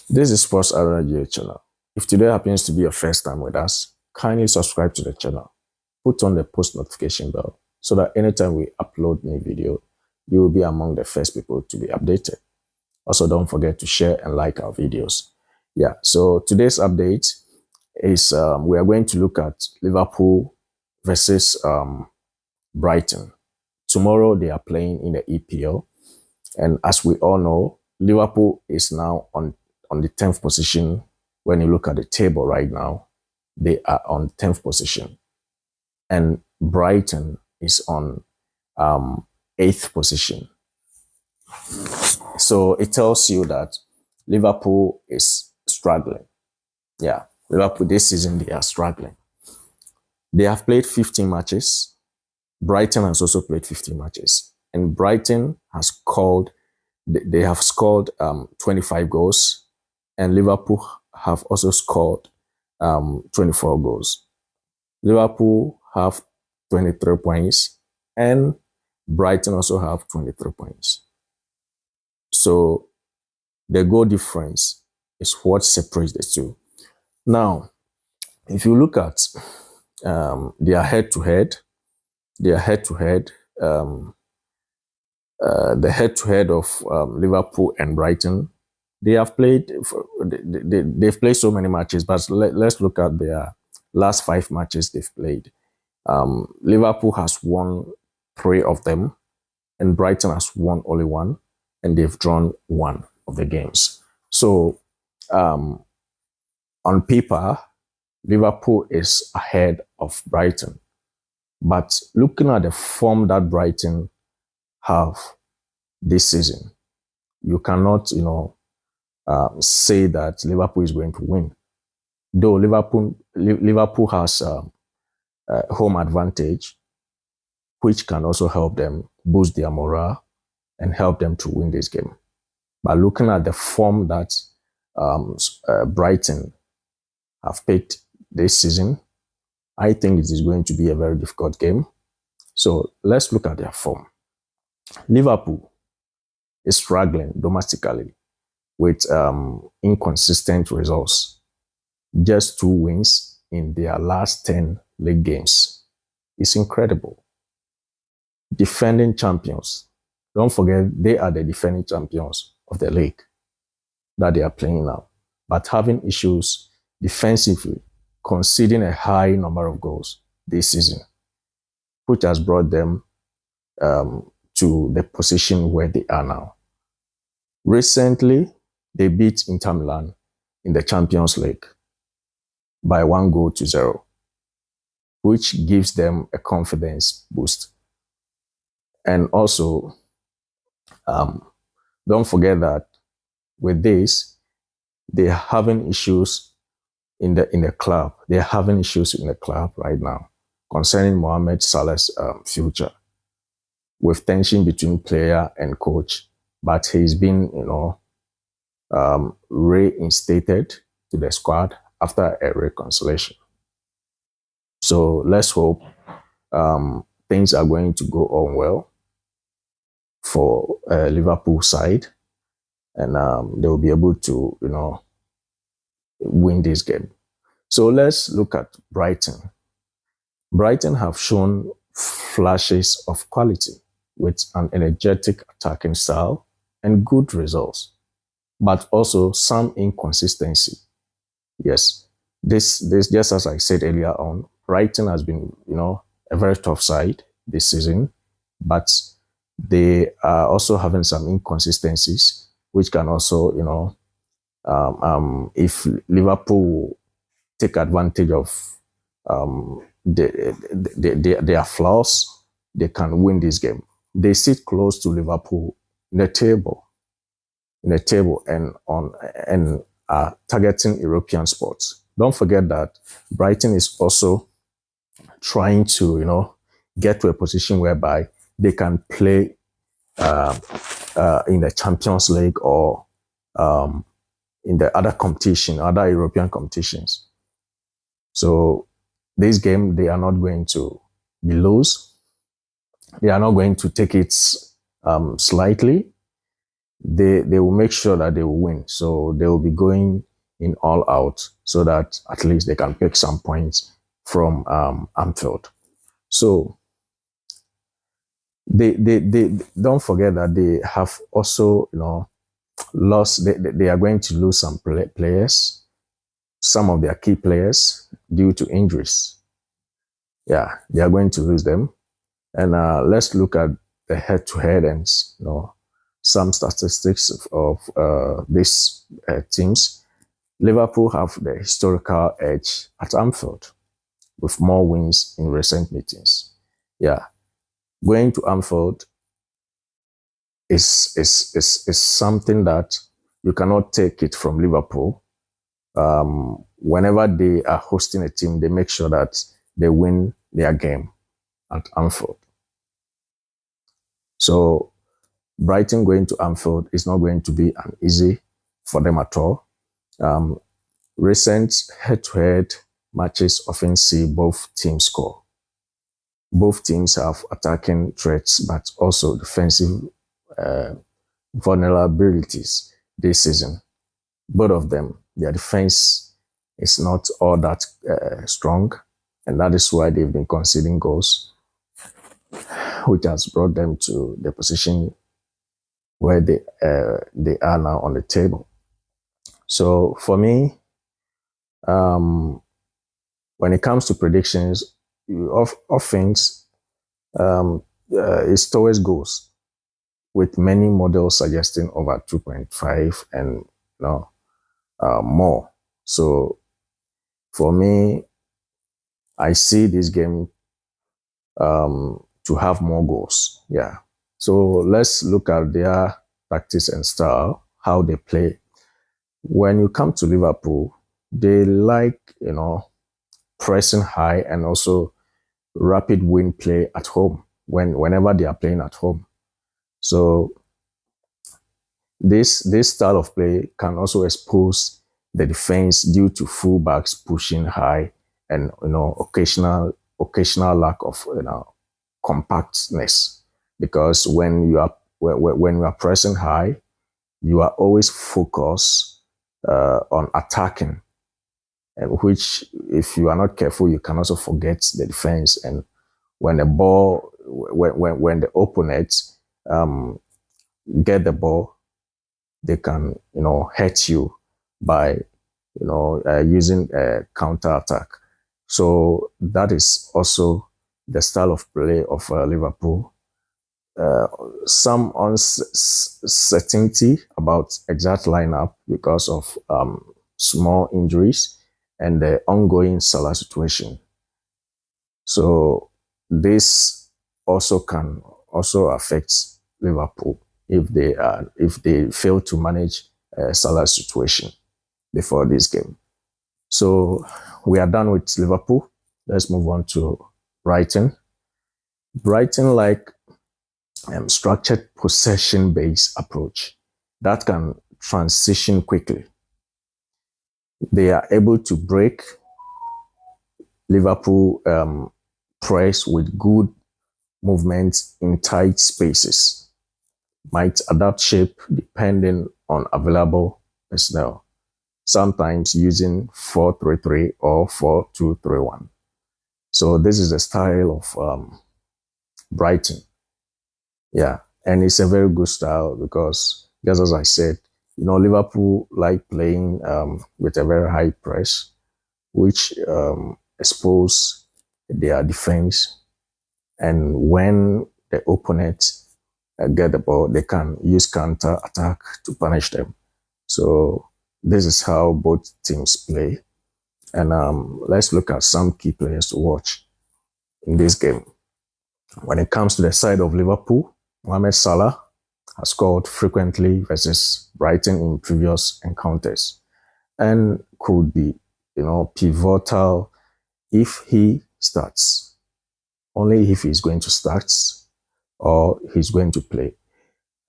This is Sports Arena channel. If today happens to be your first time with us, kindly subscribe to the channel. Put on the post notification bell so that anytime we upload new video, you will be among the first people to be updated. Also, don't forget to share and like our videos. Yeah, so today's update is we are going to look at Liverpool versus Brighton. Tomorrow they are playing in the EPL, and as we all know, Liverpool is now on the 10th position. When you look at the table right now, they are on 10th position, and Brighton is on 8th position. So it tells you that Liverpool is struggling. Yeah, Liverpool this season, they are struggling. They have played 15 matches. Brighton has also played 15 matches. And Brighton has they have scored 25 goals. And Liverpool have also scored 24 goals. Liverpool have 23 points. And Brighton also have 23 points. So the goal difference is what separates the two. Now, if you look at their head-to-head, the head-to-head of Liverpool and Brighton, they have played. They've played so many matches, but let's look at their last 5 matches they've played. Liverpool has won 3 of them, and Brighton has won only 1, and they've drawn 1 of the games. So, on paper, Liverpool is ahead of Brighton. But looking at the form that Brighton have this season, you cannot, say that Liverpool is going to win. Though Liverpool has home advantage, which can also help them boost their morale and help them to win this game. But looking at the form that Brighton have picked this season, I think it is going to be a very difficult game. So let's look at their form. Liverpool is struggling domestically with inconsistent results. Just 2 wins in their last 10 league games. It's incredible. Defending champions. Don't forget, they are the defending champions of the league that they are playing now. But having issues defensively, conceding a high number of goals this season, which has brought them to the position where they are now. Recently, they beat Inter Milan in the Champions League by 1-0, which gives them a confidence boost. And also, don't forget that with this, they're having issues in the club. They're having issues in the club right now concerning Mohamed Salah's future, with tension between player and coach. But he's been, reinstated to the squad after a reconciliation. So let's hope things are going to go on well for Liverpool side, and they will be able to, win this game. So let's look at Brighton. Brighton have shown flashes of quality with an energetic attacking style and good results, but also some inconsistency. Yes, this just as I said earlier on, Brighton has been, a very tough side this season, but they are also having some inconsistencies, which can also, if Liverpool take advantage of their flaws, they can win this game. They sit close to Liverpool in the table, and are targeting European sports. Don't forget that Brighton is also trying to, get to a position whereby they can play in the Champions League or in the other European competitions. So this game, they are not going to be loose. They are not going to take it slightly. they will make sure that they will win. So they will be going in all out so that at least they can pick some points from Anfield. So they don't forget that they have also, lost. They are going to lose some players, some of their key players due to injuries. Yeah, they are going to lose them. And let's look at the head-to-head and some statistics of these teams. Liverpool have the historical edge at Anfield with more wins in recent meetings. Yeah, going to Anfield is something that you cannot take it from Liverpool. Whenever they are hosting a team, they make sure that they win their game at Anfield. So Brighton going to Anfield is not going to be an easy for them at all. Recent head-to-head matches often see both teams score. Both teams have attacking threats, but also defensive vulnerabilities this season. Both of them, their defense is not all that strong, and that is why they've been conceding goals, which has brought them to the position where they are now on the table. So for me, when it comes to predictions of things, it's towards goals, with many models suggesting over 2.5 and more. So for me, I see this game to have more goals. Yeah. So let's look at their tactics and style, how they play. When you come to Liverpool, they like, pressing high and also rapid win play at home whenever they are playing at home. So this style of play can also expose the defense due to fullbacks pushing high and occasional lack of compactness, because when you are pressing high, you are always focused on attacking, and which, if you are not careful, you can also forget the defense. And when the ball, when the opponent get the ball, they can hurt you by using a counter attack. So that is also the style of play of Liverpool. Some uncertainty about exact lineup because of small injuries and the ongoing Salah situation. So this also can affect Liverpool if they fail to manage Salah's situation before this game. So we are done with Liverpool. Let's move on to Brighton. Brighton like structured possession-based approach that can transition quickly. They are able to break Liverpool press with good movements in tight spaces. Might adapt shape depending on available personnel, sometimes using 4-3-3 or 4-2-3-1. So this is the style of Brighton. Yeah, and it's a very good style because, just as I said, Liverpool like playing with a very high press, which expose their defense. And when the opponent get the ball, they can use counter attack to punish them. So this is how both teams play. And let's look at some key players to watch in this game. When it comes to the side of Liverpool, Mohamed Salah has scored frequently versus Brighton in previous encounters and could be, pivotal if he starts. Only if he's going to start or he's going to play.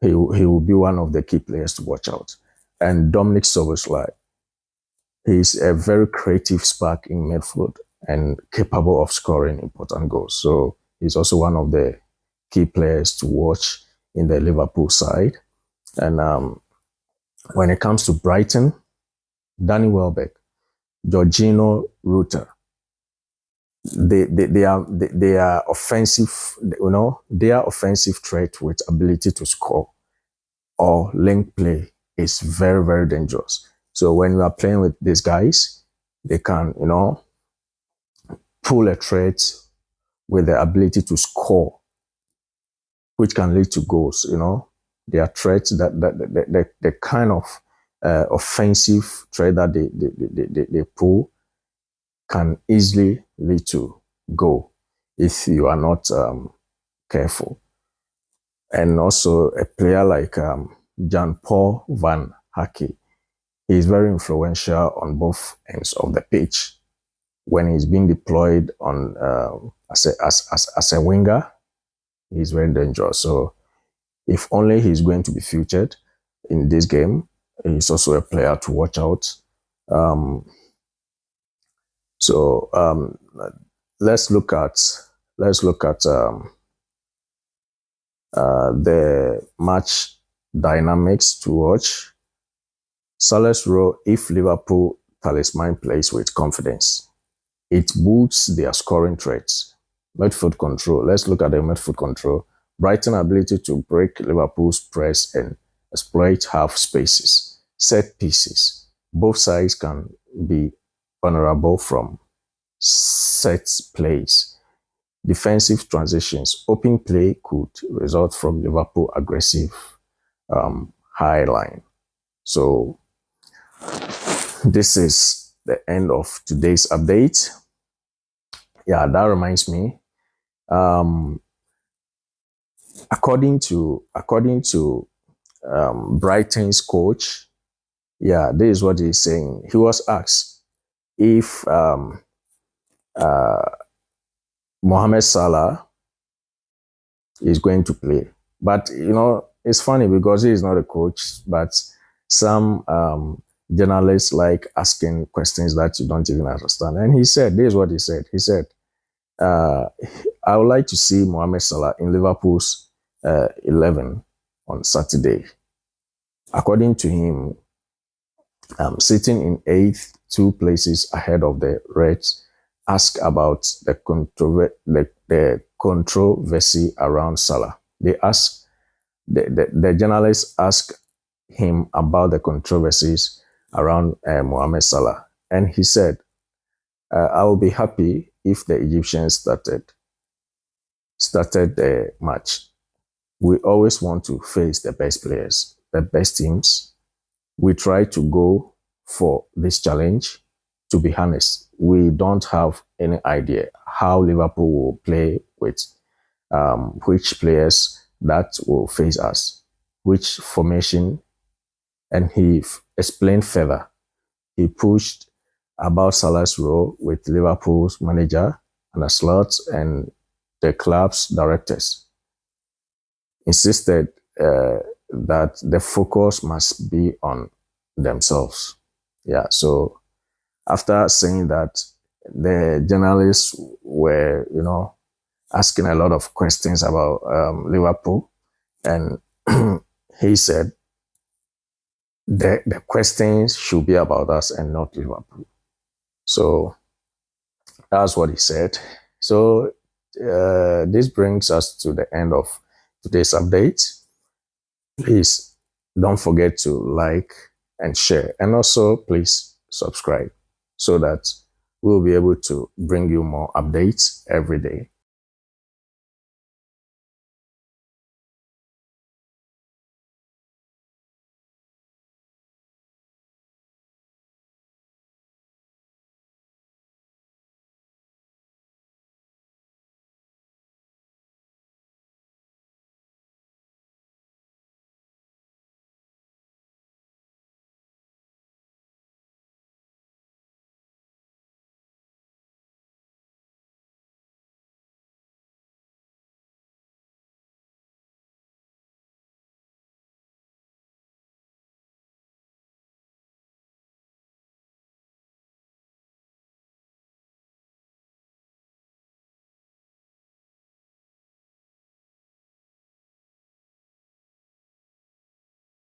He will be one of the key players to watch out. And Dominic Szoboszlai, he's a very creative spark in midfield and capable of scoring important goals. So he's also one of the key players to watch in the Liverpool side. And when it comes to Brighton, Danny Welbeck, Jorginho Rutter, they are offensive, they are offensive threat with ability to score or link play is very, very dangerous. So when you are playing with these guys, they can, pull a threat with the ability to score, which can lead to goals. They are threats that the kind of offensive threat that they pull can easily lead to goal if you are not careful. And also a player like Jan-Paul Van Hake, he is very influential on both ends of the pitch. When he's being deployed on as a winger, he's very dangerous. So if only he's going to be featured in this game, he's also a player to watch out. Let's look at the match dynamics to watch. Salah's role if Liverpool talisman plays with confidence. It boosts their scoring threats. Midfield control. Let's look at the midfield control. Brighton ability to break Liverpool's press and exploit half spaces. Set pieces. Both sides can be vulnerable from set plays. Defensive transitions. Open play could result from Liverpool aggressive high line. So this is the end of today's update. Yeah, that reminds me. According to Brighton's coach, yeah, this is what he's saying. He was asked if Mohamed Salah is going to play, but it's funny because he is not a coach, but some journalists like asking questions that you don't even understand. And he said, this is what he said. He said, I would like to see Mohamed Salah in Liverpool's 11 on Saturday. According to him, sitting in 8th, 2 places ahead of the Reds, asked about the controversy around Salah. They asked, the journalists asked him about the controversies around Mohamed Salah. And he said, I will be happy if the Egyptians started the match. We always want to face the best players, the best teams. We try to go for this challenge. To be honest, we don't have any idea how Liverpool will play with which players that will face us, which formation. And he explained further. He pushed about Salah's role with Liverpool's manager and a slot and the club's directors. Insisted that the focus must be on themselves. Yeah, so after saying that, the journalists were, asking a lot of questions about Liverpool, and he said the questions should be about us and not Liverpool. So that's what he said. So this brings us to the end of today's update. Please don't forget to like and share, and also please subscribe so that we'll be able to bring you more updates every day.